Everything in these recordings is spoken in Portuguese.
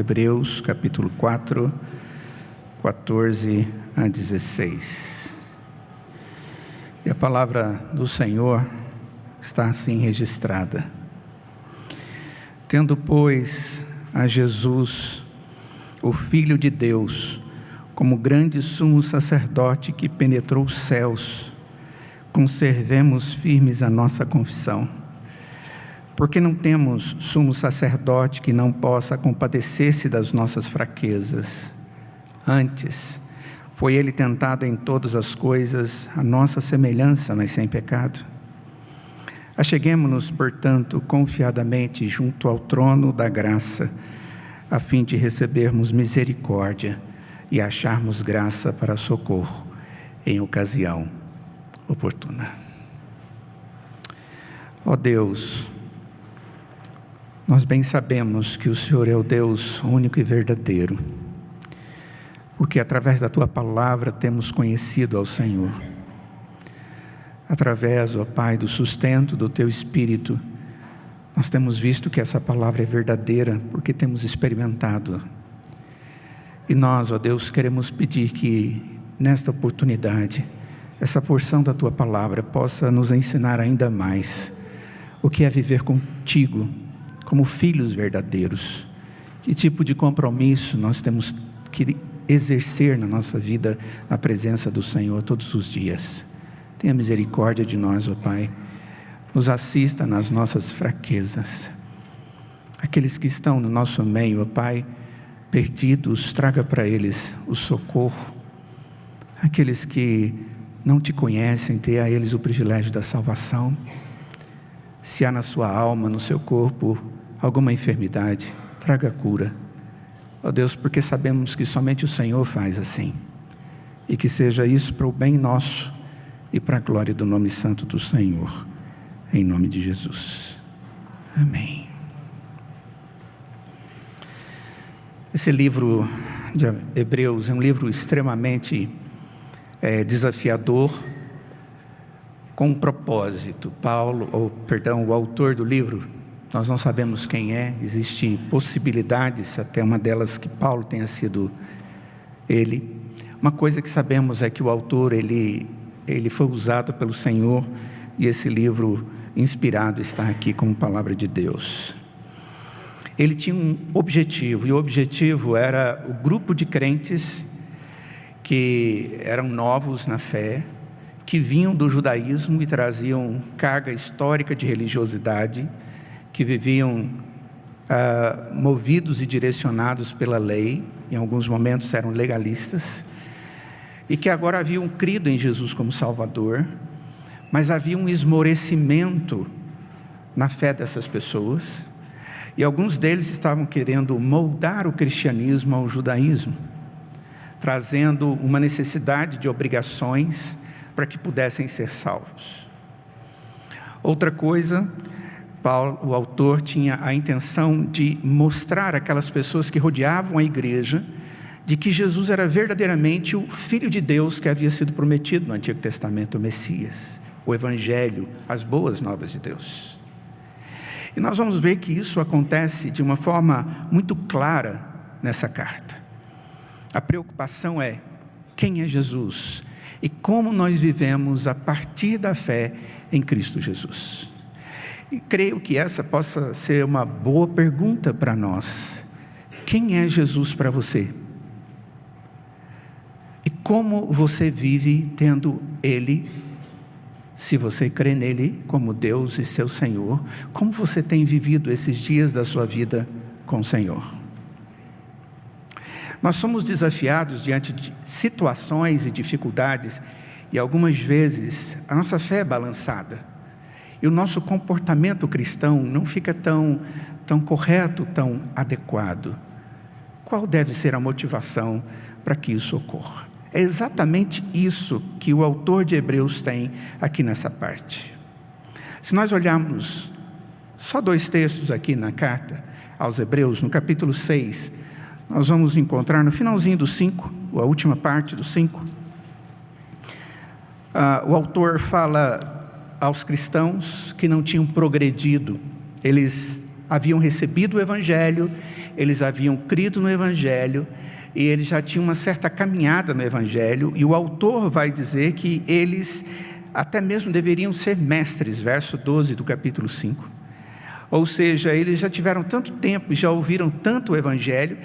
Hebreus capítulo 4, 14 a 16. E a palavra do Senhor está assim registrada. Tendo, pois, a Jesus, o Filho de Deus, como grande sumo sacerdote que penetrou os céus, conservemos firmes a nossa confissão. Porque não temos sumo sacerdote que não possa compadecer-se das nossas fraquezas. Antes, foi ele tentado em todas as coisas, a nossa semelhança, mas sem pecado. Acheguemo-nos, portanto, confiadamente junto ao trono da graça, a fim de recebermos misericórdia e acharmos graça para socorro em ocasião oportuna. Ó Deus, nós bem sabemos que o Senhor é o Deus único e verdadeiro, porque através da Tua palavra temos conhecido ao Senhor. Através, ó Pai, do sustento do Teu Espírito, nós temos visto que essa palavra é verdadeira, porque temos experimentado. E nós, ó Deus, queremos pedir que, nesta oportunidade, essa porção da Tua palavra possa nos ensinar ainda mais o que é viver contigo, como filhos verdadeiros. Que tipo de compromisso nós temos que exercer na nossa vida, na presença do Senhor todos os dias. Tenha misericórdia de nós, ó Pai. Nos assista nas nossas fraquezas. Aqueles que estão no nosso meio, ó Pai, perdidos, traga para eles o socorro. Aqueles que não Te conhecem, dê a eles o privilégio da salvação. Se há na sua alma, no seu corpo, alguma enfermidade, traga cura. Ó Deus, porque sabemos que somente o Senhor faz assim. E que seja isso para o bem nosso e para a glória do nome santo do Senhor. Em nome de Jesus. Amém. Esse livro de Hebreus é um livro extremamente desafiador, com um propósito. O autor do livro, nós não sabemos quem é, existem possibilidades, até uma delas que Paulo tenha sido ele. Uma coisa que sabemos é que o autor, ele foi usado pelo Senhor, e esse livro inspirado está aqui como palavra de Deus. Ele tinha um objetivo, e o objetivo era o grupo de crentes que eram novos na fé, que vinham do judaísmo e traziam carga histórica de religiosidade, que viviam movidos e direcionados pela lei, em alguns momentos eram legalistas, e que agora haviam crido em Jesus como Salvador, mas havia um esmorecimento na fé dessas pessoas, e alguns deles estavam querendo moldar o cristianismo ao judaísmo, trazendo uma necessidade de obrigações para que pudessem ser salvos. Outra coisa, o autor tinha a intenção de mostrar àquelas pessoas que rodeavam a igreja de que Jesus era verdadeiramente o Filho de Deus que havia sido prometido no Antigo Testamento, o Messias, o Evangelho, as boas novas de Deus. E nós vamos ver que isso acontece de uma forma muito clara nessa carta. A preocupação é: quem é Jesus? E como nós vivemos a partir da fé em Cristo Jesus? E creio que essa possa ser uma boa pergunta para nós. Quem é Jesus para você? E como você vive tendo Ele, se você crê nele como Deus e seu Senhor? Como você tem vivido esses dias da sua vida com o Senhor? Nós somos desafiados diante de situações e dificuldades, e algumas vezes a nossa fé é balançada, e o nosso comportamento cristão não fica tão correto, tão adequado. Qual deve ser a motivação para que isso ocorra? É exatamente isso que o autor de Hebreus tem aqui nessa parte. Se nós olharmos só 2 textos aqui na carta aos Hebreus, no capítulo 6, nós vamos encontrar no finalzinho do 5, a última parte do 5, o autor fala aos cristãos que não tinham progredido. Eles haviam recebido o Evangelho, eles haviam crido no Evangelho, e eles já tinham uma certa caminhada no Evangelho, e o autor vai dizer que eles até mesmo deveriam ser mestres, verso 12 do capítulo 5. Ou seja, eles já tiveram tanto tempo, já ouviram tanto o Evangelho,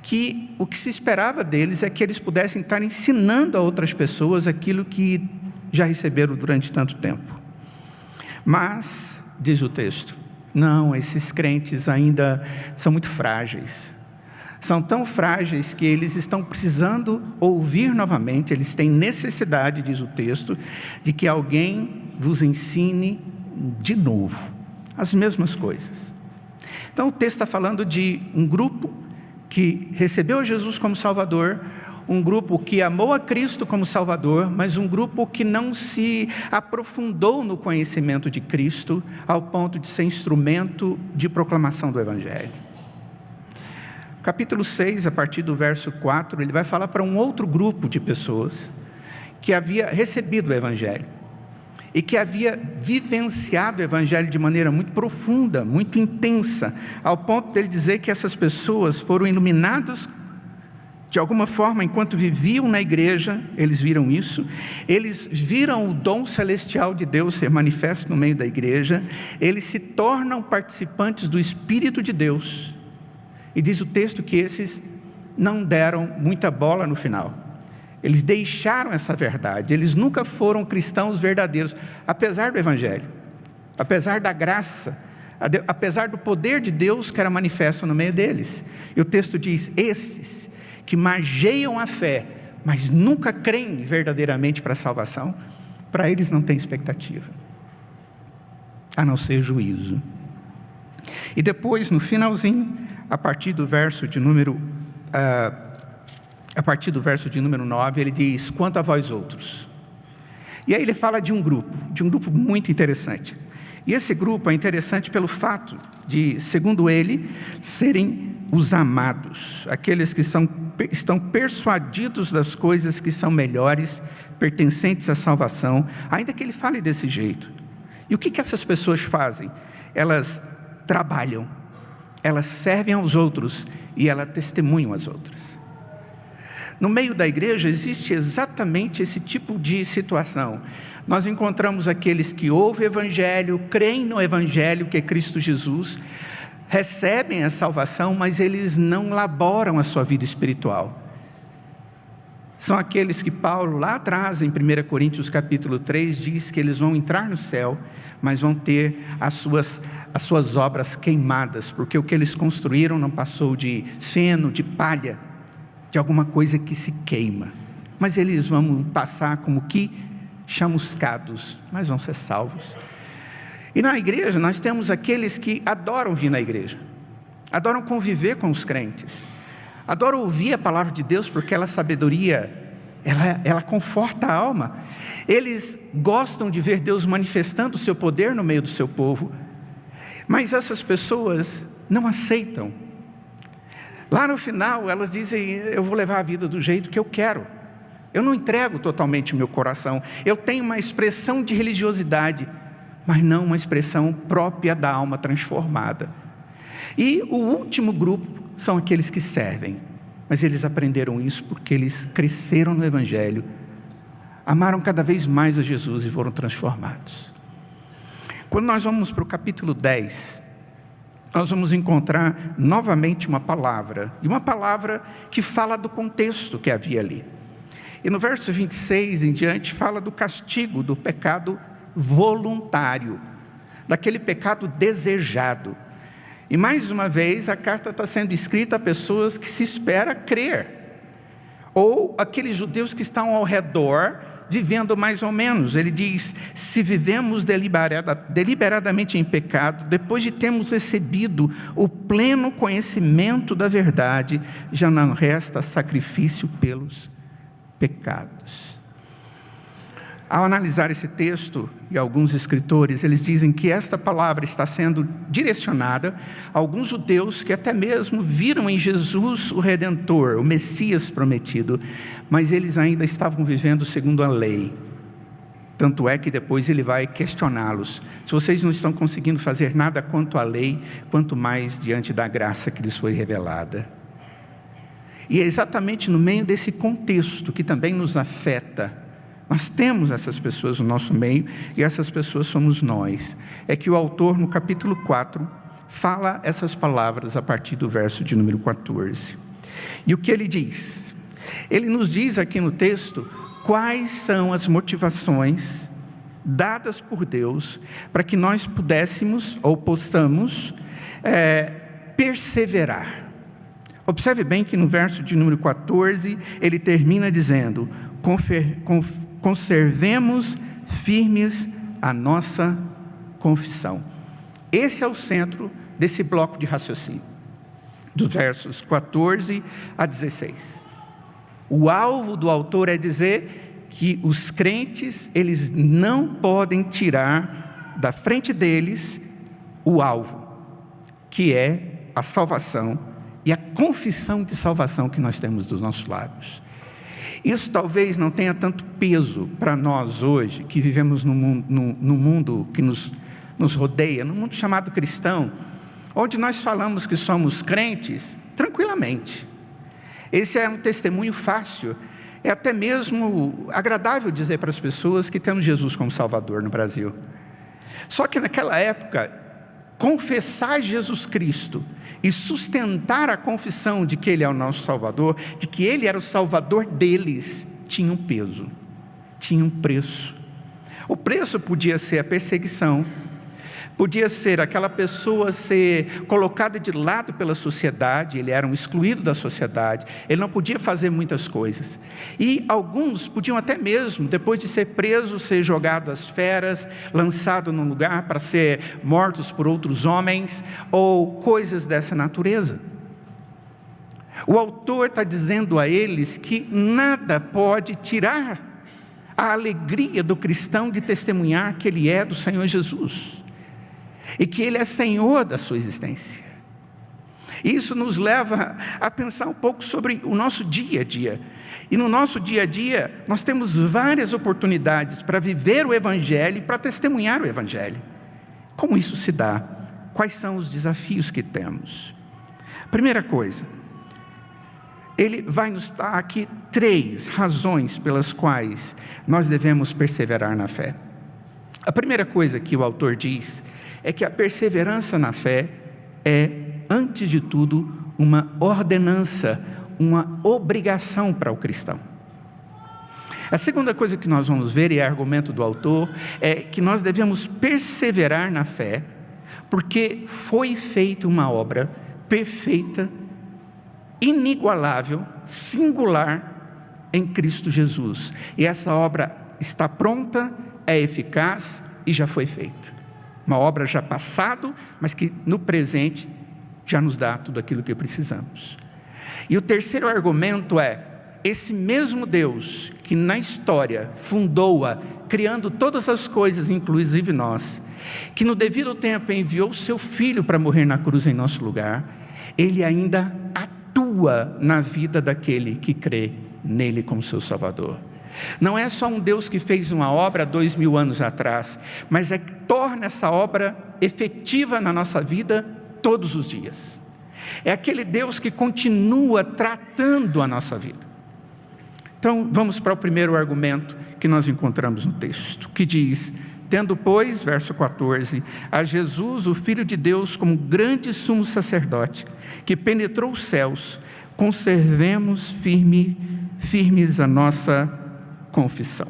que o que se esperava deles é que eles pudessem estar ensinando a outras pessoas aquilo que já receberam durante tanto tempo. Mas, diz o texto, não, esses crentes ainda são muito frágeis. São tão frágeis que eles estão precisando ouvir novamente, eles têm necessidade, diz o texto, de que alguém vos ensine de novo as mesmas coisas. Então o texto está falando de um grupo que recebeu Jesus como Salvador, um grupo que amou a Cristo como Salvador, mas um grupo que não se aprofundou no conhecimento de Cristo ao ponto de ser instrumento de proclamação do Evangelho. Capítulo 6, a partir do verso 4, ele vai falar para um outro grupo de pessoas que havia recebido o Evangelho e que havia vivenciado o Evangelho de maneira muito profunda, muito intensa, ao ponto de ele dizer que essas pessoas foram iluminadas de alguma forma enquanto viviam na igreja. Eles viram isso, eles viram o dom celestial de Deus ser manifesto no meio da igreja, eles se tornam participantes do Espírito de Deus, e diz o texto que esses não deram muita bola no final. Eles deixaram essa verdade, eles nunca foram cristãos verdadeiros, apesar do Evangelho, apesar da graça, apesar do poder de Deus que era manifesto no meio deles. E o texto diz, esses que margeiam a fé, mas nunca creem verdadeiramente para a salvação, para eles não tem expectativa, a não ser juízo. E depois, no finalzinho, a partir do verso de número 9, ele diz, quanto a vós outros. E aí ele fala de um grupo muito interessante. E esse grupo é interessante pelo fato de, segundo ele, serem os amados, aqueles que estão persuadidos das coisas que são melhores, pertencentes à salvação, ainda que ele fale desse jeito. E o que essas pessoas fazem? Elas trabalham, elas servem aos outros e elas testemunham às outras. No meio da igreja existe exatamente esse tipo de situação. Nós encontramos aqueles que ouvem o Evangelho, creem no Evangelho que é Cristo Jesus, recebem a salvação, mas eles não laboram a sua vida espiritual. São aqueles que Paulo lá atrás, em 1 Coríntios capítulo 3, diz que eles vão entrar no céu, mas vão ter as suas obras queimadas, porque o que eles construíram não passou de feno, de palha, de alguma coisa que se queima. Mas eles vão passar como que chamuscados, mas vão ser salvos. E na igreja nós temos aqueles que adoram vir na igreja, adoram conviver com os crentes, adoram ouvir a palavra de Deus, porque ela sabedoria, ela conforta a alma. Eles gostam de ver Deus manifestando o seu poder no meio do seu povo, mas essas pessoas não aceitam. Lá no final elas dizem, eu vou levar a vida do jeito que eu quero, eu não entrego totalmente o meu coração, eu tenho uma expressão de religiosidade, mas não uma expressão própria da alma transformada. E o último grupo são aqueles que servem, mas eles aprenderam isso porque eles cresceram no Evangelho, amaram cada vez mais a Jesus e foram transformados. Quando nós vamos para o capítulo 10, nós vamos encontrar novamente uma palavra, e uma palavra que fala do contexto que havia ali. E no verso 26 em diante fala do castigo do pecado voluntário, daquele pecado desejado. E mais uma vez a carta está sendo escrita a pessoas que se espera crer, ou aqueles judeus que estão ao redor vivendo mais ou menos. Ele diz, se vivemos deliberadamente em pecado, depois de termos recebido o pleno conhecimento da verdade, já não resta sacrifício pelos pecados. Ao analisar esse texto, e alguns escritores, eles dizem que esta palavra está sendo direcionada a alguns judeus que até mesmo viram em Jesus o Redentor, o Messias prometido, mas eles ainda estavam vivendo segundo a lei. Tanto é que depois ele vai questioná-los. Se vocês não estão conseguindo fazer nada quanto à lei, quanto mais diante da graça que lhes foi revelada. E é exatamente no meio desse contexto que também nos afeta. Nós temos essas pessoas no nosso meio, e essas pessoas somos nós. É que o autor, no capítulo 4, fala essas palavras a partir do verso de número 14. E o que ele diz? Ele nos diz aqui no texto quais são as motivações dadas por Deus para que nós pudéssemos ou possamos perseverar. Observe bem que no verso de número 14, ele termina dizendo: conservemos firmes a nossa confissão. Esse é o centro desse bloco de raciocínio, dos versos 14 a 16. O alvo do autor é dizer que os crentes, eles não podem tirar da frente deles o alvo, que é a salvação e a confissão de salvação que nós temos dos nossos lábios. Isso talvez não tenha tanto peso para nós hoje, que vivemos no mundo que nos rodeia, no mundo chamado cristão, onde nós falamos que somos crentes tranquilamente. Esse é um testemunho fácil, é até mesmo agradável dizer para as pessoas que temos Jesus como Salvador no Brasil. Só que naquela época, confessar Jesus Cristo e sustentar a confissão de que Ele é o nosso Salvador, de que Ele era o Salvador deles, tinha um peso, tinha um preço. O preço podia ser a perseguição, podia ser aquela pessoa ser colocada de lado pela sociedade, ele era um excluído da sociedade, ele não podia fazer muitas coisas. E alguns podiam até mesmo, depois de ser preso, ser jogado às feras, lançado num lugar para ser mortos por outros homens, ou coisas dessa natureza. O autor está dizendo a eles que nada pode tirar a alegria do cristão de testemunhar que ele é do Senhor Jesus. E que Ele é Senhor da sua existência. Isso nos leva a pensar um pouco sobre o nosso dia a dia. E no nosso dia a dia, nós temos várias oportunidades para viver o Evangelho e para testemunhar o Evangelho. Como isso se dá? Quais são os desafios que temos? Primeira coisa, ele vai nos dar aqui 3 razões pelas quais nós devemos perseverar na fé. A primeira coisa que o autor diz é que a perseverança na fé é, antes de tudo, uma ordenança, uma obrigação para o cristão. A segunda coisa que nós vamos ver, e é argumento do autor, é que nós devemos perseverar na fé, porque foi feita uma obra perfeita, inigualável, singular em Cristo Jesus. E essa obra está pronta, é eficaz e já foi feita. Uma obra já passada, mas que no presente já nos dá tudo aquilo que precisamos. E o terceiro argumento é, esse mesmo Deus que na história fundou-a, criando todas as coisas, inclusive nós, que no devido tempo enviou o seu Filho para morrer na cruz em nosso lugar, Ele ainda atua na vida daquele que crê nele como seu Salvador. Não é só um Deus que fez uma obra 2000 anos atrás, mas é que torna essa obra efetiva na nossa vida todos os dias. É aquele Deus que continua tratando a nossa vida. Então, vamos para o primeiro argumento que nós encontramos no texto, que diz: tendo, pois, verso 14, a Jesus, o Filho de Deus, como grande sumo sacerdote, que penetrou os céus, conservemos firmes a nossa confissão.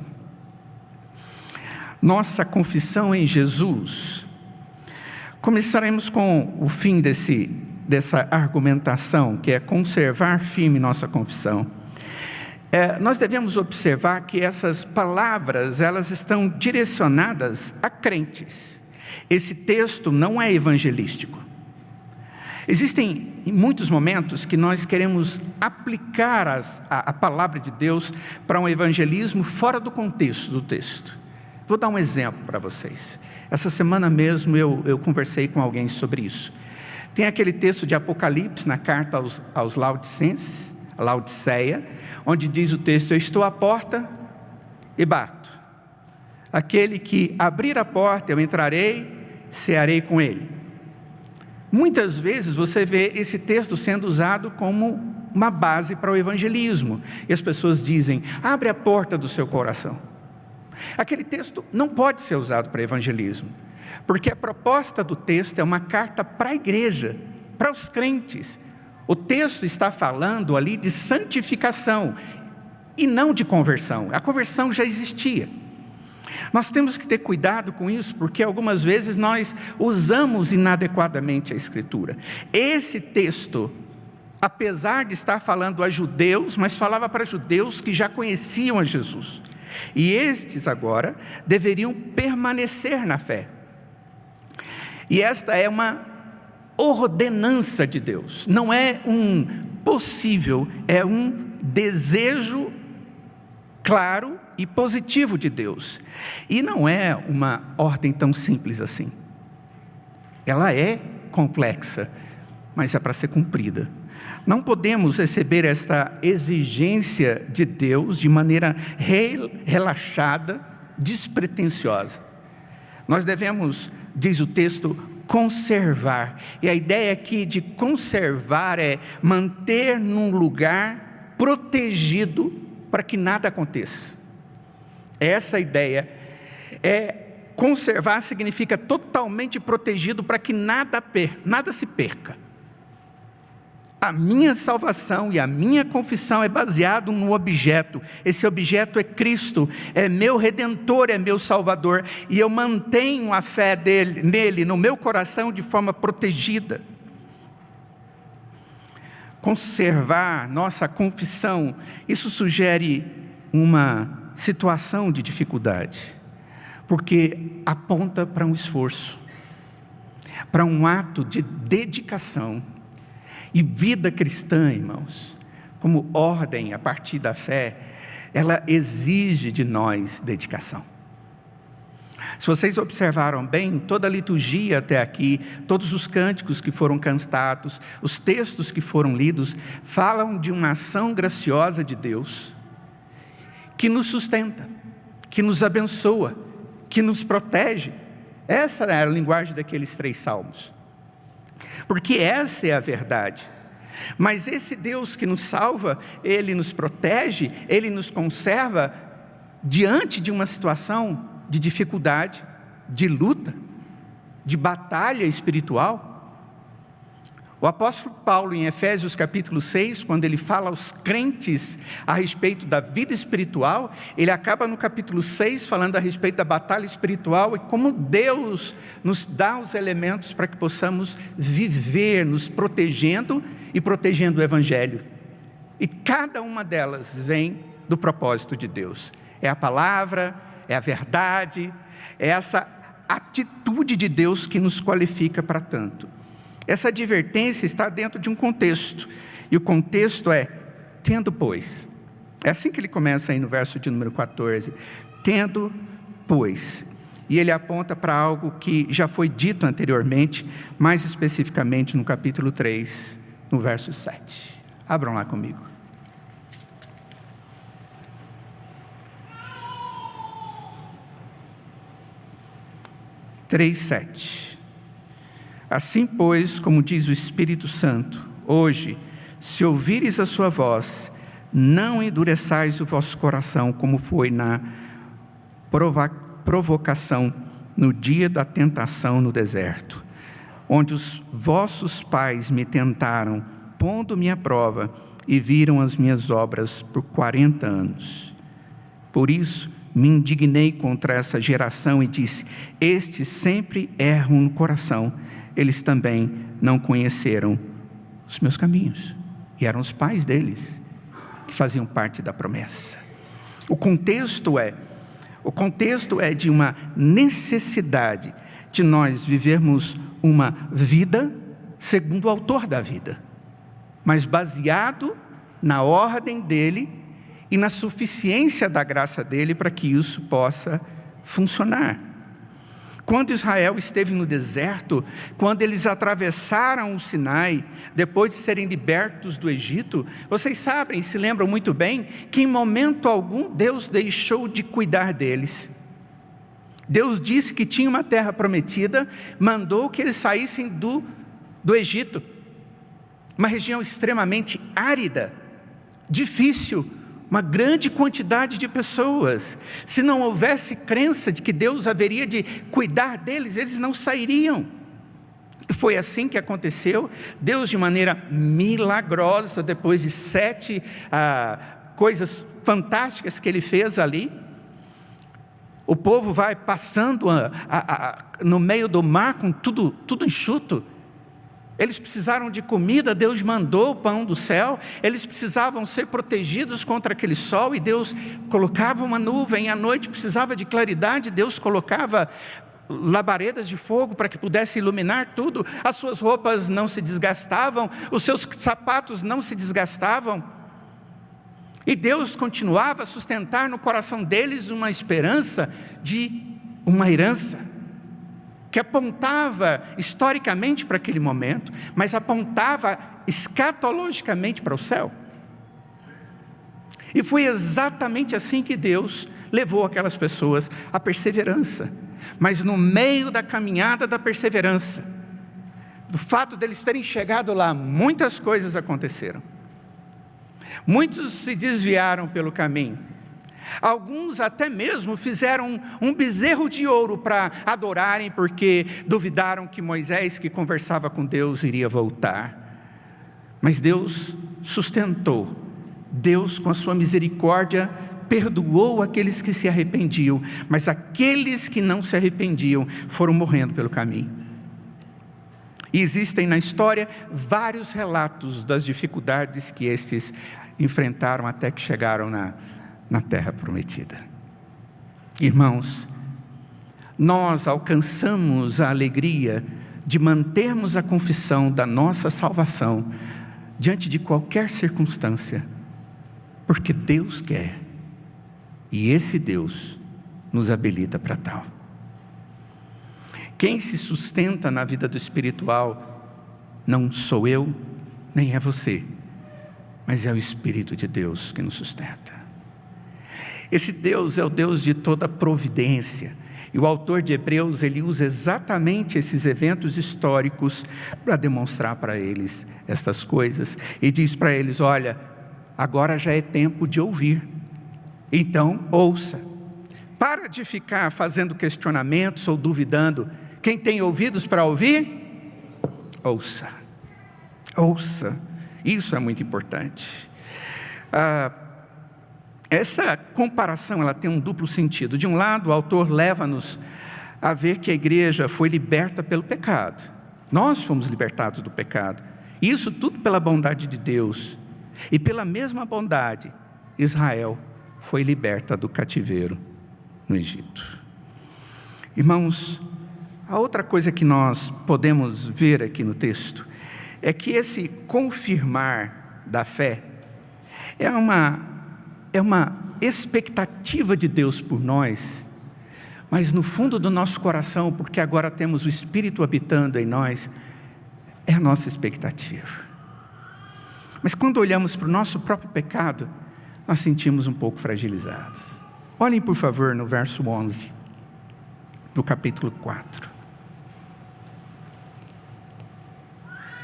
Nossa confissão em Jesus. Começaremos com o fim dessa argumentação, que é conservar firme nossa confissão. Nós devemos observar que essas palavras, elas estão direcionadas a crentes. Esse texto não é evangelístico. Existem muitos momentos que nós queremos aplicar a palavra de Deus para um evangelismo fora do contexto do texto. Vou dar um exemplo para vocês. Essa semana mesmo eu conversei com alguém sobre isso. Tem aquele texto de Apocalipse na carta aos Laodicenses, Laodiceia, onde diz o texto: eu estou à porta e bato. Aquele que abrir a porta, eu entrarei, cearei com ele. Muitas vezes você vê esse texto sendo usado como uma base para o evangelismo. E as pessoas dizem: abre a porta do seu coração. Aquele texto não pode ser usado para evangelismo, porque a proposta do texto é uma carta para a igreja, para os crentes. O texto está falando ali de santificação e não de conversão. A conversão já existia. Nós temos que ter cuidado com isso, porque algumas vezes nós usamos inadequadamente a Escritura. Esse texto, apesar de estar falando a judeus, mas falava para judeus que já conheciam a Jesus. E estes agora deveriam permanecer na fé. E esta é uma ordenança de Deus, não é um possível, é um desejo claro e positivo de Deus. E não é uma ordem tão simples assim. Ela é complexa, mas é para ser cumprida. Não podemos receber esta exigência de Deus de maneira relaxada, despretensiosa. Nós devemos, diz o texto, conservar. E a ideia aqui de conservar é manter num lugar protegido para que nada aconteça. Essa ideia conservar significa totalmente protegido para que nada se perca. A minha salvação e a minha confissão é baseado no objeto. Esse objeto é Cristo, é meu Redentor, é meu Salvador, e eu mantenho a fé nele no meu coração de forma protegida. Conservar nossa confissão, isso sugere uma situação de dificuldade, porque aponta para um esforço, para um ato de dedicação. E vida cristã, irmãos, como ordem a partir da fé, ela exige de nós dedicação. Se vocês observaram bem, toda a liturgia até aqui, todos os cânticos que foram cantados, os textos que foram lidos, falam de uma ação graciosa de Deus, que nos sustenta, que nos abençoa, que nos protege. Essa era a linguagem daqueles 3 salmos. Porque essa é a verdade. Mas esse Deus que nos salva, Ele nos protege, Ele nos conserva diante de uma situação de dificuldade, de luta, de batalha espiritual. O apóstolo Paulo, em Efésios capítulo 6, quando ele fala aos crentes a respeito da vida espiritual, ele acaba no capítulo 6 falando a respeito da batalha espiritual e como Deus nos dá os elementos para que possamos viver, nos protegendo e protegendo o Evangelho. E cada uma delas vem do propósito de Deus. É a palavra, é a verdade, é essa atitude de Deus que nos qualifica para tanto. Essa advertência está dentro de um contexto, e o contexto é, tendo pois. É assim que ele começa aí no verso de número 14, tendo pois. E ele aponta para algo que já foi dito anteriormente, mais especificamente no capítulo 3, no verso 7. Abram lá comigo. Três, 7. Assim, pois, como diz o Espírito Santo, hoje, se ouvires a sua voz, não endureçais o vosso coração, como foi na provocação no dia da tentação no deserto, onde os vossos pais me tentaram, pondo-me à prova, e viram as minhas obras por 40 anos. Por isso, me indignei contra essa geração e disse: estes sempre erram no coração, eles também não conheceram os meus caminhos. E eram os pais deles que faziam parte da promessa. O contexto é de uma necessidade de nós vivermos uma vida segundo o autor da vida, mas baseado na ordem dele e na suficiência da graça dele para que isso possa funcionar. Quando Israel esteve no deserto, quando eles atravessaram o Sinai, depois de serem libertos do Egito, vocês sabem, se lembram muito bem, que em momento algum Deus deixou de cuidar deles. Deus disse que tinha uma terra prometida, mandou que eles saíssem do Egito, uma região extremamente árida, difícil, uma grande quantidade de pessoas. Se não houvesse crença de que Deus haveria de cuidar deles, eles não sairiam. E foi assim que aconteceu. Deus, de maneira milagrosa, depois de 7 coisas fantásticas que Ele fez ali, o povo vai passando no meio do mar com tudo enxuto. Eles precisaram de comida, Deus mandou o pão do céu. Eles precisavam ser protegidos contra aquele sol, e Deus colocava uma nuvem. À noite precisava de claridade, Deus colocava labaredas de fogo para que pudesse iluminar tudo. As suas roupas não se desgastavam, os seus sapatos não se desgastavam. E Deus continuava a sustentar no coração deles uma esperança de uma herança, que apontava historicamente para aquele momento, mas apontava escatologicamente para o céu. E foi exatamente assim que Deus levou aquelas pessoas à perseverança. Mas no meio da caminhada da perseverança, do fato deles terem chegado lá, muitas coisas aconteceram. Muitos se desviaram pelo caminho. Alguns até mesmo fizeram um bezerro de ouro para adorarem, porque duvidaram que Moisés, que conversava com Deus, iria voltar. Mas Deus sustentou. Deus, com a sua misericórdia, perdoou aqueles que se arrependiam, mas aqueles que não se arrependiam foram morrendo pelo caminho. E existem na história vários relatos das dificuldades que estes enfrentaram até que chegaram na terra prometida. Irmãos, nós alcançamos a alegria de mantermos a confissão da nossa salvação diante de qualquer circunstância, porque Deus quer, e esse Deus nos habilita para tal. Quem se sustenta na vida do espiritual não sou eu, nem é você, mas é o Espírito de Deus que nos sustenta. Esse Deus é o Deus de toda providência, e o autor de Hebreus, ele usa exatamente esses eventos históricos para demonstrar para eles estas coisas, e diz para eles: olha, agora já é tempo de ouvir, então ouça. Para de ficar fazendo questionamentos ou duvidando. Quem tem ouvidos para ouvir, ouça. Ouça, isso é muito importante. Essa comparação, ela tem um duplo sentido. De um lado, o autor leva-nos a ver que a igreja foi liberta pelo pecado. Nós fomos libertados do pecado. Isso tudo pela bondade de Deus. E pela mesma bondade, Israel foi liberta do cativeiro no Egito. Irmãos, a outra coisa que nós podemos ver aqui no texto é que esse confirmar da fé é uma expectativa de Deus por nós, mas no fundo do nosso coração, porque agora temos o Espírito habitando em nós, é a nossa expectativa. Mas quando olhamos para o nosso próprio pecado, nós sentimos um pouco fragilizados. Olhem, por favor, no verso 11, do capítulo 4.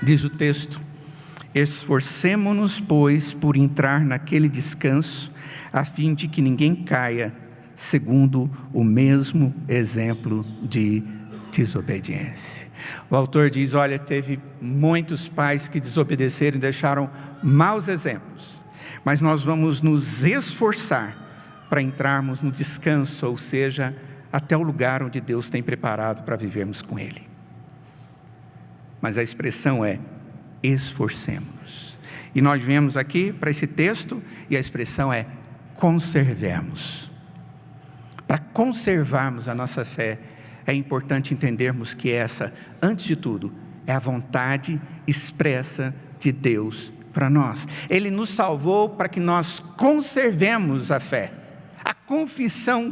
Diz o texto: esforcemo-nos, pois, por entrar naquele descanso, a fim de que ninguém caia, segundo o mesmo exemplo de desobediência. O autor diz: olha, teve muitos pais que desobedeceram e deixaram maus exemplos, mas nós vamos nos esforçar para entrarmos no descanso, ou seja, até o lugar onde Deus tem preparado para vivermos com Ele. Mas a expressão é: esforcemos-nos. E nós viemos aqui para esse texto, e a expressão é: conservemos. Para conservarmos a nossa fé, é importante entendermos que essa, antes de tudo, é a vontade expressa de Deus para nós. Ele nos salvou para que nós conservemos a fé, a confissão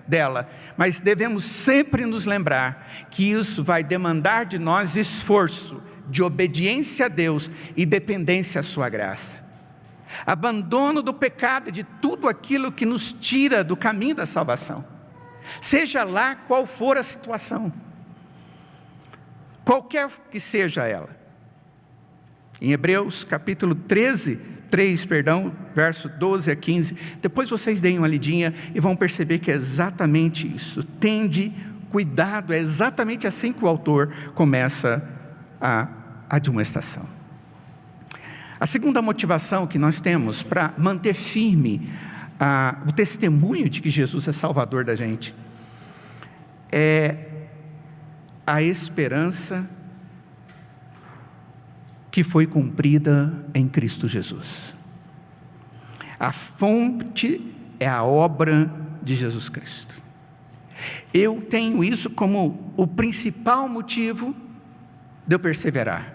dela, mas devemos sempre nos lembrar que isso vai demandar de nós esforço, de obediência a Deus e dependência à sua graça. Abandono do pecado e de tudo aquilo que nos tira do caminho da salvação. seja lá qual for a situação, qualquer que seja ela. Em Hebreus capítulo 3, verso 12 a 15, depois vocês deem uma lidinha e vão perceber que é exatamente isso. Tende cuidado, é exatamente assim que o autor começa a admoestação. A segunda motivação que nós temos para manter firme o testemunho de que Jesus é Salvador da gente é a esperança que foi cumprida em Cristo Jesus. A fonte é a obra de Jesus Cristo. Eu tenho isso como o principal motivo de eu perseverar.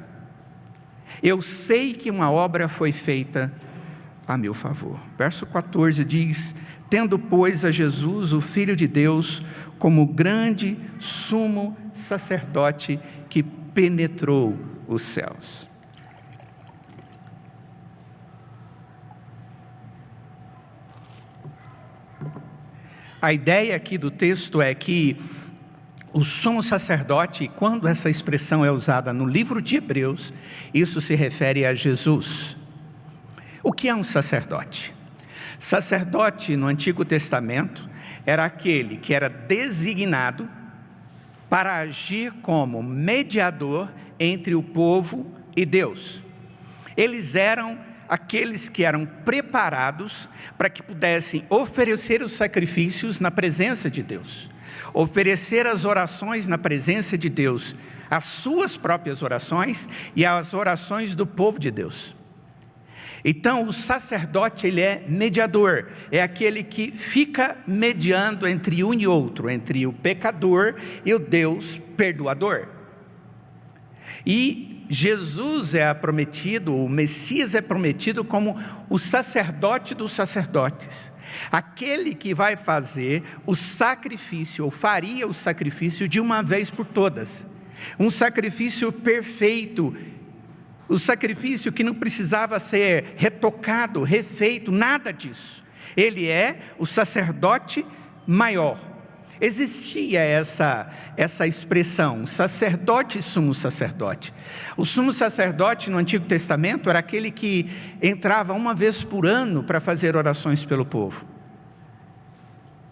Eu sei que uma obra foi feita a meu favor. Verso 14 diz: tendo, pois, a Jesus, o Filho de Deus, como grande sumo sacerdote que penetrou os céus. A ideia aqui do texto é que o sumo sacerdote, quando essa expressão é usada no livro de Hebreus, isso se refere a Jesus. O que é um sacerdote? Sacerdote no Antigo Testamento era aquele que era designado para agir como mediador entre o povo e Deus. Eles eram aqueles que eram preparados para que pudessem oferecer os sacrifícios na presença de Deus, oferecer as orações na presença de Deus, as suas próprias orações e as orações do povo de Deus. Então o sacerdote, ele é mediador, é aquele que fica mediando entre um e outro, entre o pecador e o Deus perdoador. E Jesus é prometido, o Messias é prometido como o sacerdote dos sacerdotes, aquele que vai fazer o sacrifício, ou faria o sacrifício de uma vez por todas, um sacrifício perfeito, o sacrifício que não precisava ser retocado, refeito, nada disso. Ele é o sacerdote maior. Existia essa expressão, sacerdote e sumo sacerdote. O sumo sacerdote no Antigo Testamento era aquele que entrava uma vez por ano para fazer orações pelo povo.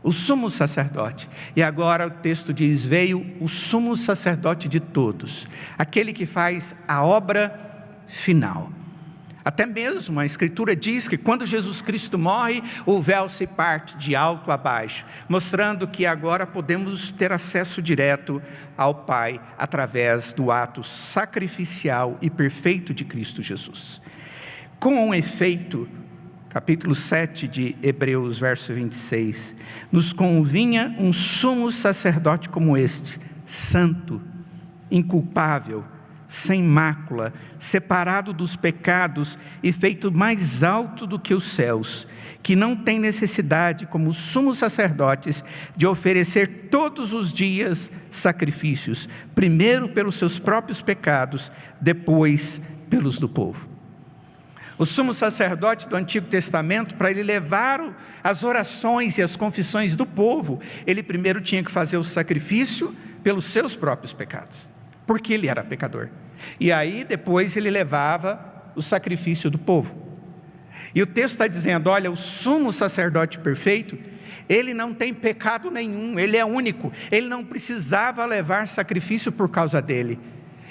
O sumo sacerdote. E agora o texto diz: veio o sumo sacerdote de todos, aquele que faz a obra final. Até mesmo a Escritura diz que quando Jesus Cristo morre, o véu se parte de alto a baixo, mostrando que agora podemos ter acesso direto ao Pai através do ato sacrificial e perfeito de Cristo Jesus. Com efeito, capítulo 7 de Hebreus, verso 26, nos convinha um sumo sacerdote como este, santo, inculpável, sem mácula, separado dos pecados e feito mais alto do que os céus, que não tem necessidade, como os sumos sacerdotes, de oferecer todos os dias sacrifícios, primeiro pelos seus próprios pecados, depois pelos do povo. O sumo sacerdote do Antigo Testamento, para ele levar as orações e as confissões do povo, ele primeiro tinha que fazer o sacrifício pelos seus próprios pecados, porque ele era pecador. E aí depois ele levava o sacrifício do povo. E o texto está dizendo: olha, o sumo sacerdote perfeito, ele não tem pecado nenhum, ele é único, ele não precisava levar sacrifício por causa dele.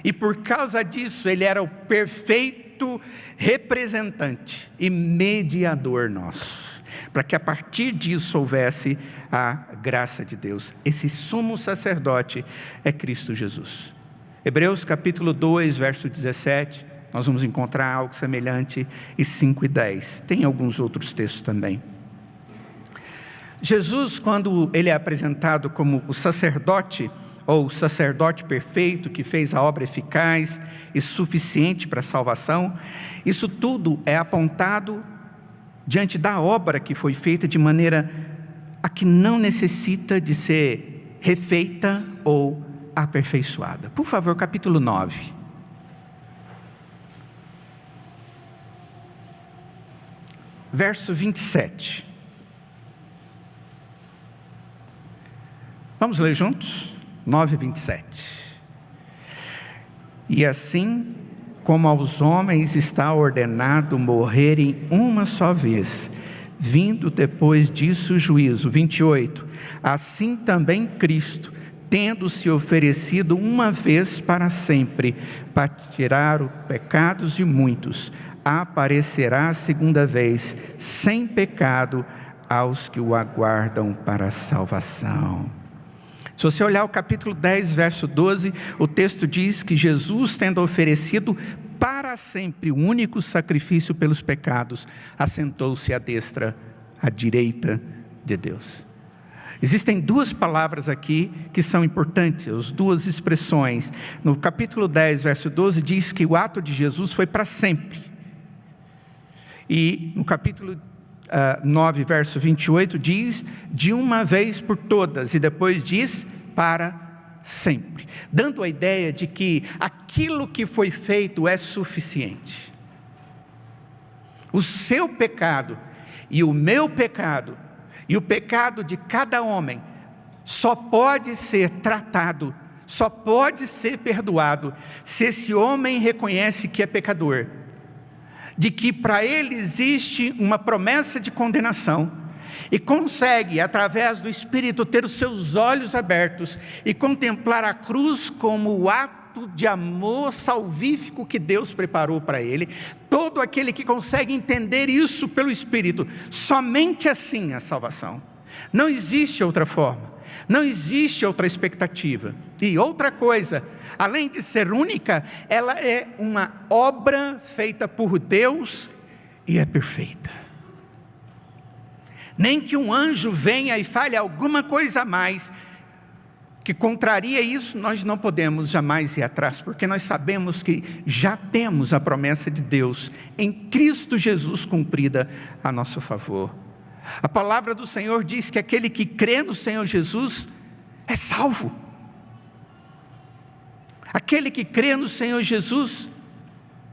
E por causa disso ele era o perfeito representante e mediador nosso, para que a partir disso houvesse a graça de Deus. Esse sumo sacerdote é Cristo Jesus. Hebreus capítulo 2, verso 17, nós vamos encontrar algo semelhante, e 5 e 10. Tem alguns outros textos também. Jesus, quando ele é apresentado como o sacerdote, ou o sacerdote perfeito, que fez a obra eficaz e suficiente para a salvação, isso tudo é apontado diante da obra que foi feita de maneira a que não necessita de ser refeita ou aperfeiçoada. Por favor, capítulo 9. Verso 27. Vamos ler juntos? 9:27. E assim como aos homens está ordenado morrerem uma só vez, vindo depois disso o juízo. 28. Assim também Cristo, tendo se oferecido uma vez para sempre, para tirar os pecados de muitos, aparecerá a segunda vez, sem pecado, aos que o aguardam para a salvação. Se você olhar o capítulo 10, verso 12, o texto diz que Jesus, tendo oferecido para sempre o único sacrifício pelos pecados, assentou-se à destra, à direita de Deus. Existem duas palavras aqui que são importantes, as duas expressões. No capítulo 10, verso 12, diz que o ato de Jesus foi para sempre. E no capítulo 9, verso 28, diz de uma vez por todas, e depois diz para sempre, dando a ideia de que aquilo que foi feito é suficiente. O seu pecado e o meu pecado e o pecado de cada homem só pode ser tratado, só pode ser perdoado se esse homem reconhece que é pecador, de que para ele existe uma promessa de condenação, e consegue, através do Espírito, ter os seus olhos abertos e contemplar a cruz como o ato de amor salvífico que Deus preparou para ele. Todo aquele que consegue entender isso pelo Espírito, somente assim a salvação. Não existe outra forma, não existe outra expectativa. E outra coisa, além de ser única, ela é uma obra feita por Deus e é perfeita. Nem que um anjo venha e fale alguma coisa a mais que contraria isso, nós não podemos jamais ir atrás, porque nós sabemos que já temos a promessa de Deus em Cristo Jesus cumprida a nosso favor. A palavra do Senhor diz que aquele que crê no Senhor Jesus é salvo. Aquele que crê no Senhor Jesus,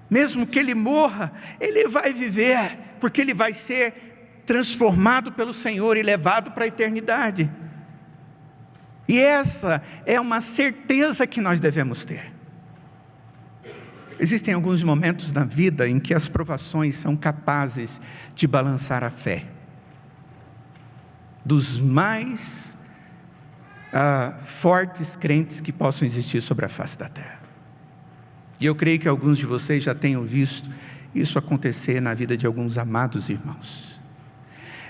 mesmo que ele morra, ele vai viver, porque ele vai ser transformado pelo Senhor e levado para a eternidade. E essa é uma certeza que nós devemos ter. Existem alguns momentos na vida em que as provações são capazes de balançar a fé dos mais fortes crentes que possam existir sobre a face da terra. E eu creio que alguns de vocês já tenham visto isso acontecer na vida de alguns amados irmãos.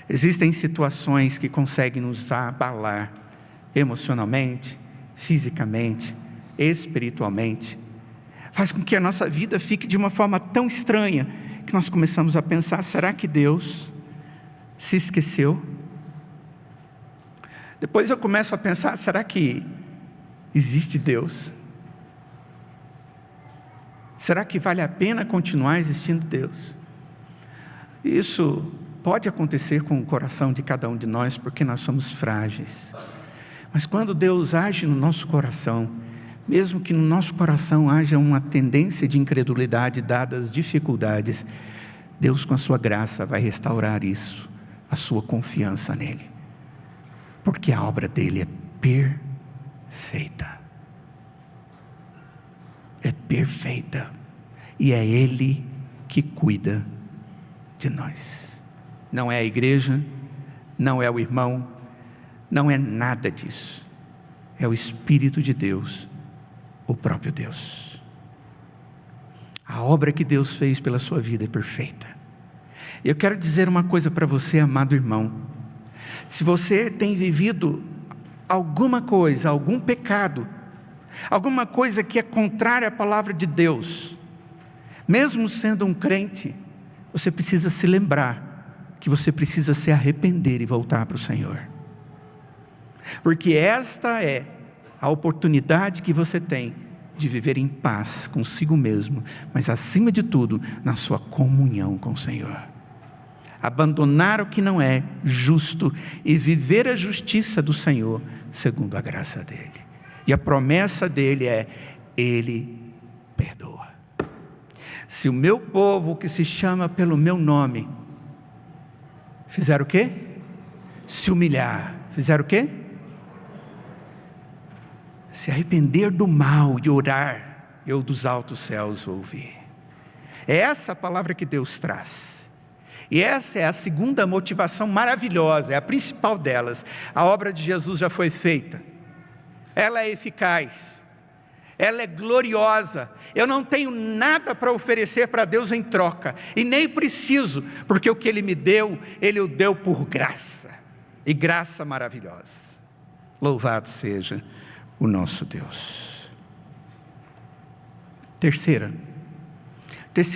Existem situações que conseguem nos abalar emocionalmente, fisicamente, espiritualmente. Faz com que a nossa vida fique de uma forma tão estranha que nós começamos a pensar: será que Deus se esqueceu? Depois eu começo a pensar: será que existe Deus? Será que vale a pena continuar existindo Deus? Isso pode acontecer com o coração de cada um de nós, porque nós somos frágeis. Mas quando Deus age no nosso coração, mesmo que no nosso coração haja uma tendência de incredulidade, dadas as dificuldades, Deus, com a sua graça, vai restaurar isso, a sua confiança nele, porque a obra dele é perfeita. É perfeita, e é ele que cuida de nós. Não é a igreja, não é o irmão, não é nada disso. É o Espírito de Deus, o próprio Deus. A obra que Deus fez pela sua vida é perfeita. Eu quero dizer uma coisa para você, amado irmão. Se você tem vivido alguma coisa, algum pecado, alguma coisa que é contrária à palavra de Deus, mesmo sendo um crente, você precisa se lembrar que você precisa se arrepender e voltar para o Senhor, porque esta é a oportunidade que você tem de viver em paz consigo mesmo, mas acima de tudo, na sua comunhão com o Senhor. Abandonar o que não é justo e viver a justiça do Senhor, segundo a graça dele. E a promessa dele é: ele perdoa. Se o meu povo, que se chama pelo meu nome, fizer o quê? Se humilhar. Fizer o quê? se arrepender do mal e orar, eu dos altos céus vou ouvir. É essa a palavra que Deus traz. E essa é a segunda motivação maravilhosa, é a principal delas. A obra de Jesus já foi feita. Ela é eficaz. Ela é gloriosa. Eu não tenho nada para oferecer para Deus em troca. E nem preciso, porque o que Ele me deu, Ele o deu por graça. E graça maravilhosa. Louvado seja o nosso Deus. Terceira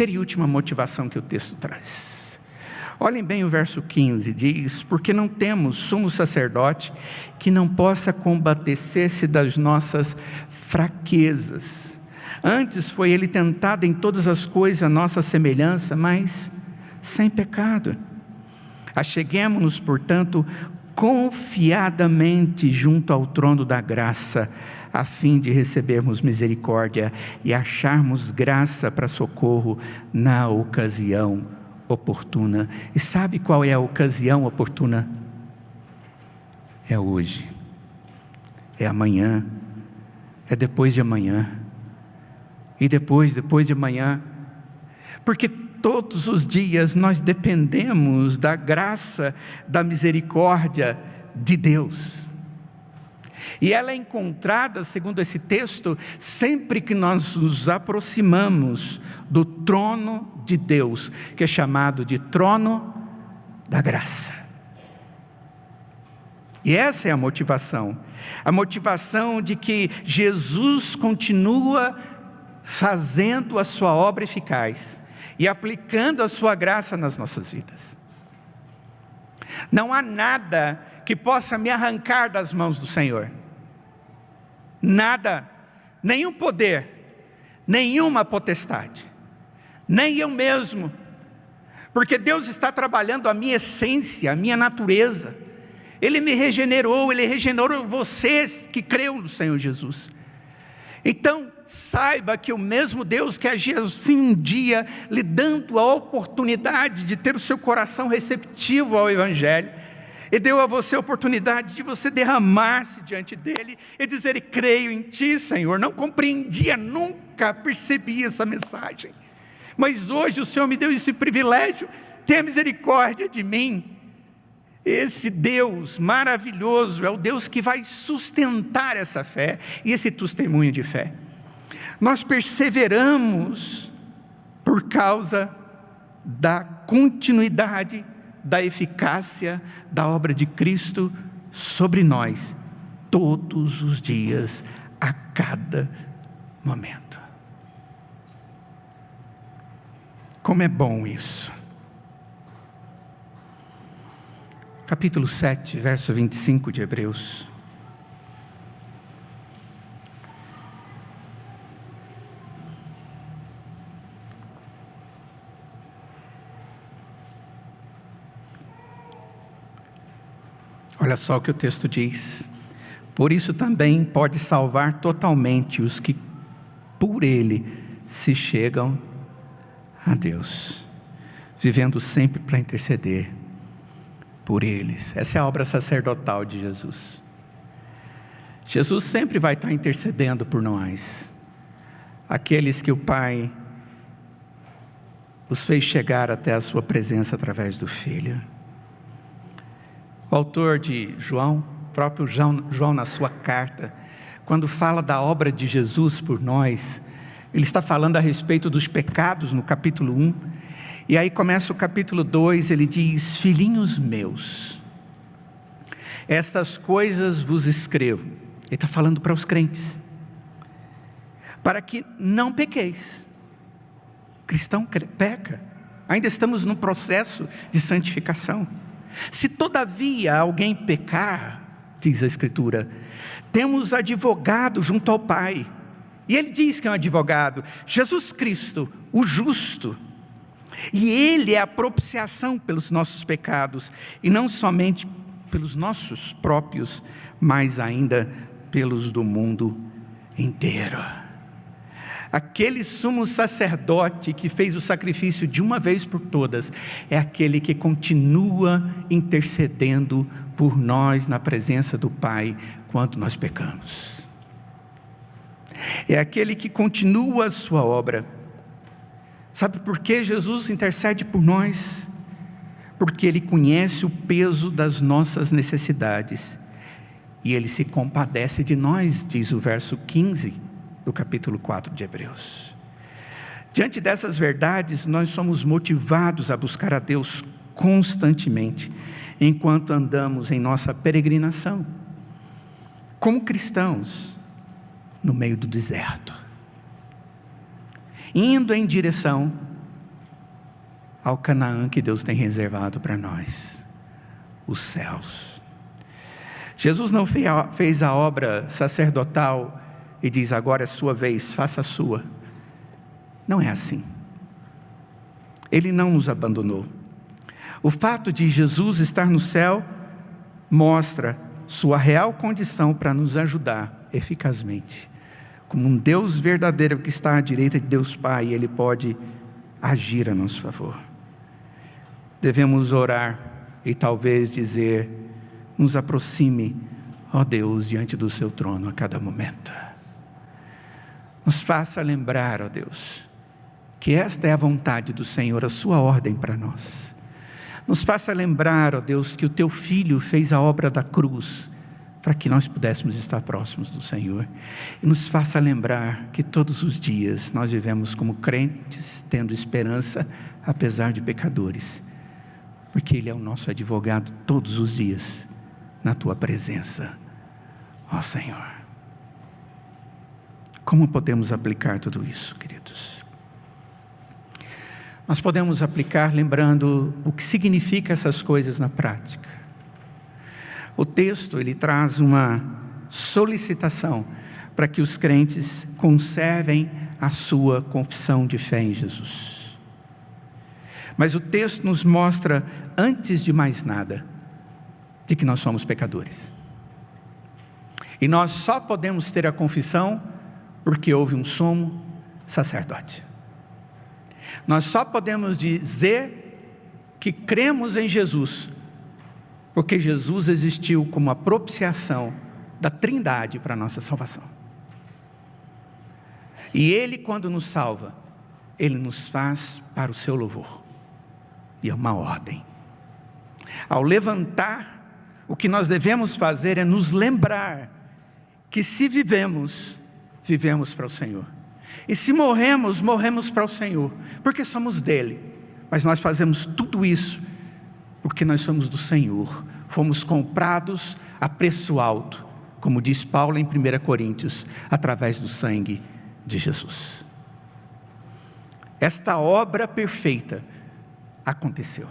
e última motivação que o texto traz. Olhem bem o verso 15, diz: porque não temos sumo sacerdote que não possa compadecer-se das nossas fraquezas. Antes foi ele tentado em todas as coisas a nossa semelhança, mas sem pecado. Acheguemo-nos, portanto, confiadamente junto ao trono da graça, a fim de recebermos misericórdia e acharmos graça para socorro na ocasião oportuna. E sabe qual é a ocasião oportuna? É hoje, é amanhã, é depois de amanhã, e depois de amanhã, porque todos os dias nós dependemos da graça, da misericórdia de Deus. E ela é encontrada, segundo esse texto, sempre que nós nos aproximamos do trono de Deus, que é chamado de trono da graça. E essa é a motivação de que Jesus continua fazendo a sua obra eficaz e aplicando a sua graça nas nossas vidas. Não há nada que possa me arrancar das mãos do Senhor. Nada, nenhum poder, nenhuma potestade, nem eu mesmo, porque Deus está trabalhando a minha essência, a minha natureza. Ele me regenerou, Ele regenerou vocês que creram no Senhor Jesus. Então, saiba que o mesmo Deus que agia assim um dia, lhe dando a oportunidade de ter o seu coração receptivo ao Evangelho, e deu a você a oportunidade de você derramar-se diante dEle, e dizer: creio em Ti, Senhor. Não compreendia, nunca percebi essa mensagem, mas hoje o Senhor me deu esse privilégio. Tenha misericórdia de mim. Esse Deus maravilhoso é o Deus que vai sustentar essa fé e esse testemunho de fé. Nós perseveramos por causa da continuidade, da eficácia da obra de Cristo sobre nós, todos os dias, a cada momento. Como é bom isso! Capítulo 7, verso 25 de Hebreus. Olha só o que o texto diz: por isso também pode salvar totalmente os que por Ele se chegam a Deus, vivendo sempre para interceder por eles. Essa é a obra sacerdotal de Jesus. Jesus sempre vai estar intercedendo por nós, aqueles que o Pai os fez chegar até a sua presença através do Filho. O autor de João, próprio João na sua carta, quando fala da obra de Jesus por nós, ele está falando a respeito dos pecados no capítulo 1, e aí começa o capítulo 2, ele diz: filhinhos meus, estas coisas vos escrevo. Ele está falando para os crentes, para que não pequeis. Cristão peca, ainda estamos no processo de santificação. Se todavia alguém pecar, diz a Escritura, temos advogado junto ao Pai. E ele diz que é um advogado, Jesus Cristo, o justo. E Ele é a propiciação pelos nossos pecados, e não somente pelos nossos próprios, mas ainda pelos do mundo inteiro. Aquele sumo sacerdote que fez o sacrifício de uma vez por todas, é aquele que continua intercedendo por nós na presença do Pai, quando nós pecamos. é aquele que continua a sua obra. Sabe por que Jesus intercede por nós? Porque Ele conhece o peso das nossas necessidades, e Ele se compadece de nós, diz o verso 15 do capítulo 4 de Hebreus. Diante dessas verdades, nós somos motivados a buscar a Deus constantemente, enquanto andamos em nossa peregrinação, como cristãos, no meio do deserto, indo em direção ao Canaã que Deus tem reservado para nós, os céus. Jesus não fez a obra sacerdotal e diz: agora é sua vez, faça a sua. Não é assim. Ele não nos abandonou. O fato de Jesus estar no céu mostra sua real condição para nos ajudar eficazmente. Como um Deus verdadeiro que está à direita de Deus Pai, Ele pode agir a nosso favor. Devemos orar e talvez dizer: nos aproxime, ó Deus, diante do seu trono a cada momento. Nos faça lembrar, ó Deus, que esta é a vontade do Senhor, a sua ordem para nós. Nos faça lembrar, ó Deus, que o teu Filho fez a obra da cruz para que nós pudéssemos estar próximos do Senhor. E nos faça lembrar que todos os dias nós vivemos como crentes, tendo esperança, apesar de pecadores, porque Ele é o nosso advogado todos os dias, na tua presença, ó Senhor. Como podemos aplicar tudo isso, queridos? Nós podemos aplicar lembrando o que significa essas coisas na prática. O texto, ele traz uma solicitação para que os crentes conservem a sua confissão de fé em Jesus. Mas o texto nos mostra, antes de mais nada, de que nós somos pecadores. E nós só podemos ter a confissão porque houve um sumo sacerdote. Nós só podemos dizer que cremos em Jesus porque Jesus existiu como a propiciação da Trindade para a nossa salvação. E Ele, quando nos salva, Ele nos faz para o seu louvor. E é uma ordem. Ao levantar, o que nós devemos fazer é nos lembrar que se vivemos, vivemos para o Senhor. E se morremos, morremos para o Senhor, porque somos dele. Mas nós fazemos tudo isso porque nós somos do Senhor. Fomos comprados a preço alto, como diz Paulo em 1 Coríntios, através do sangue de Jesus. Esta obra perfeita aconteceu.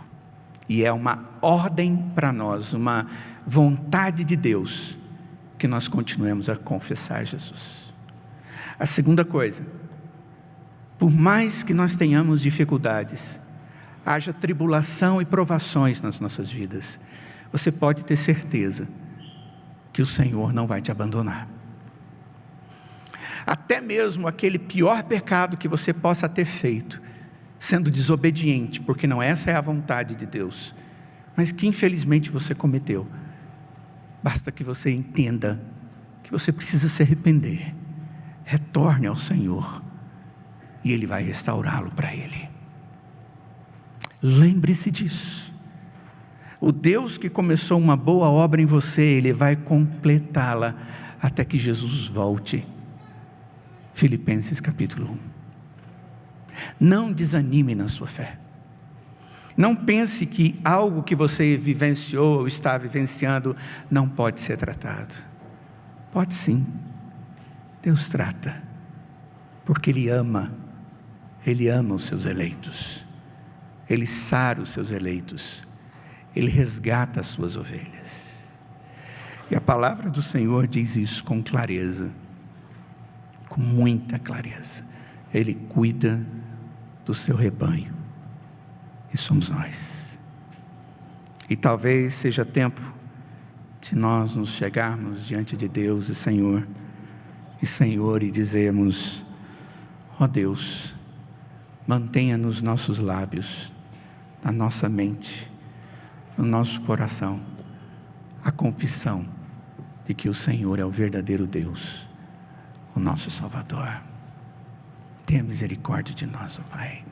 E é uma ordem para nós, uma vontade de Deus, que nós continuemos a confessar Jesus. A segunda coisa, por mais que nós tenhamos dificuldades, haja tribulação e provações nas nossas vidas, você pode ter certeza que o Senhor não vai te abandonar. Até mesmo aquele pior pecado que você possa ter feito, sendo desobediente, porque não essa é a vontade de Deus, mas que infelizmente você cometeu, basta que você entenda que você precisa se arrepender, retorne ao Senhor, e Ele vai restaurá-lo para Ele. Lembre-se disso. O Deus que começou uma boa obra em você, Ele vai completá-la até que Jesus volte. Filipenses capítulo 1. Não desanime na sua fé. Não pense que algo que você vivenciou ou está vivenciando não pode ser tratado. Pode sim. Deus trata, porque Ele ama os seus eleitos, Ele sara os seus eleitos, Ele resgata as suas ovelhas. E a palavra do Senhor diz isso com clareza, com muita clareza. Ele cuida do seu rebanho, e somos nós. E talvez seja tempo de nós nos chegarmos diante de Deus e Senhor, e dizermos: ó Deus, mantenha nos nossos lábios, na nossa mente, no nosso coração, a confissão de que o Senhor é o verdadeiro Deus, o nosso Salvador. Tenha misericórdia de nós, ó Pai.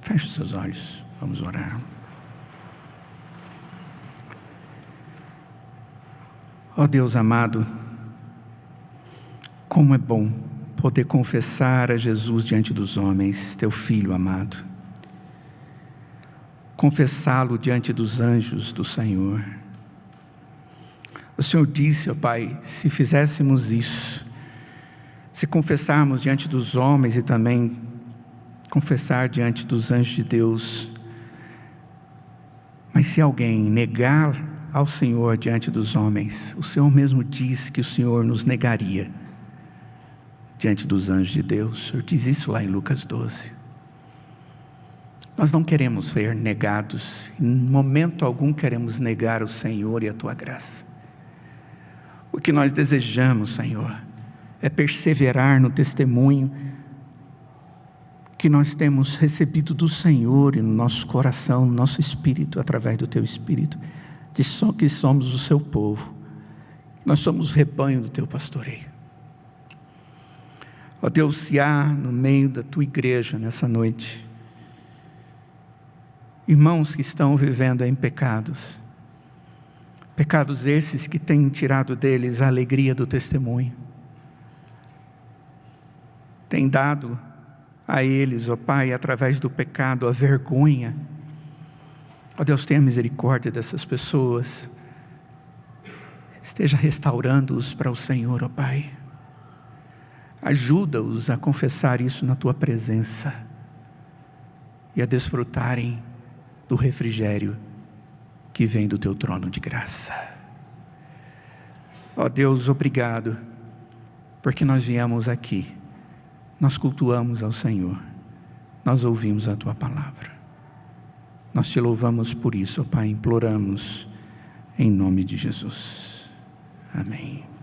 Feche os seus olhos, vamos orar. Ó Deus amado, como é bom poder confessar a Jesus diante dos homens, teu Filho amado. Confessá-lo diante dos anjos do Senhor. O Senhor disse, ó Pai, se fizéssemos isso, se confessarmos diante dos homens e também confessar diante dos anjos de Deus, mas se alguém negar ao Senhor diante dos homens, o Senhor mesmo diz que o Senhor nos negaria diante dos anjos de Deus. O Senhor diz isso lá em Lucas 12. Nós não queremos ser negados, em momento algum queremos negar o Senhor e a Tua graça. O que nós desejamos, Senhor, é perseverar no testemunho que nós temos recebido do Senhor e no nosso coração, no nosso espírito, através do Teu Espírito, de que somos o Seu povo. Nós somos o rebanho do Teu pastoreio. Ó Deus, se há no meio da Tua igreja nessa noite irmãos que estão vivendo em pecados, pecados esses que têm tirado deles a alegria do testemunho, tem dado a eles, ó Pai, através do pecado, a vergonha. Ó Deus, tenha misericórdia dessas pessoas, esteja restaurando-os para o Senhor, ó Pai. Ajuda-os a confessar isso na Tua presença e a desfrutarem do refrigério que vem do Teu trono de graça. Ó Deus, obrigado, porque nós viemos aqui, nós cultuamos ao Senhor, nós ouvimos a Tua palavra. Nós Te louvamos por isso, ó Pai, imploramos em nome de Jesus. Amém.